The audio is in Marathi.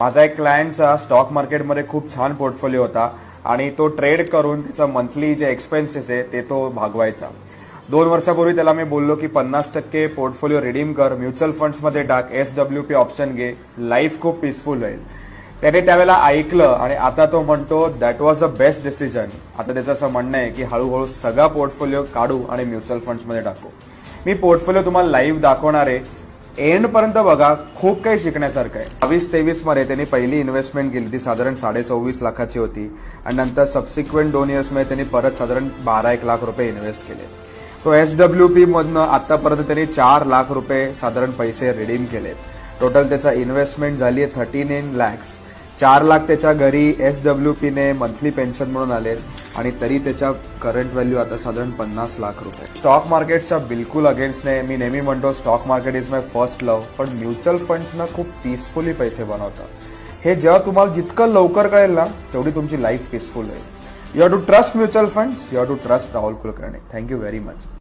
माझा एक क्लायंटचा स्टॉक मार्केटमध्ये खूप छान पोर्टफोलिओ होता आणि तो ट्रेड करून त्याचा मंथली जे एक्सपेन्सेस आहे ते तो भागवायचा. 2 वर्षापूर्वी त्याला मी बोललो की 50% पोर्टफोलिओ रिडीम कर, म्युच्युअल फंड्समध्ये टाक, SWP ऑप्शन घे, लाईफ खूप पीसफुल होईल. त्याने त्यावेळेला ऐकलं आणि आता तो म्हणतो that was the best decision. आता त्याचं असं म्हणणं आहे की हळूहळू सगळा पोर्टफोलिओ काढू आणि म्युच्युअल फंड्समध्ये टाकू. मी पोर्टफोलिओ तुम्हाला लाईव्ह दाखवणार आहे. एंड पर्यंत बघा, खूप काही शिकण्यासारखं आहे. 22-23 मध्ये त्यांनी पहिली इन्व्हेस्टमेंट केली, ती साधारण 26.5 लाखाची होती आणि नंतर सबसिक्वेंट 2 इयर्समध्ये त्यांनी परत साधारण 12-1 लाख रुपये इन्व्हेस्ट केले. तो SWP मधनं आतापर्यंत त्यांनी 4 लाख रुपये साधारण पैसे रिडीम केले. टोटल त्याचा इन्व्हेस्टमेंट झाली आहे 39 लॅक्स. 4 लाख त्याच्या घरी SWP ने मंथली पेन्शन म्हणून आले आणि तरी त्याच्या करंट व्हॅल्यू आता साधारण 50 लाख रुपये. स्टॉक मार्केटच्या बिलकुल अगेन्स्ट नाही. मी नेहमी म्हणतो stock market is my first love, पण म्युच्युअल फंड्सना खूप पीसफुली पैसे बनवतात. हे जेव्हा तुम्हाला जितकं लवकर कळेल ना, तेवढी तुमची लाईफ पीसफुल होईल. You have to trust mutual funds, you have to trust Rahul Kulkarni. Thank you very much.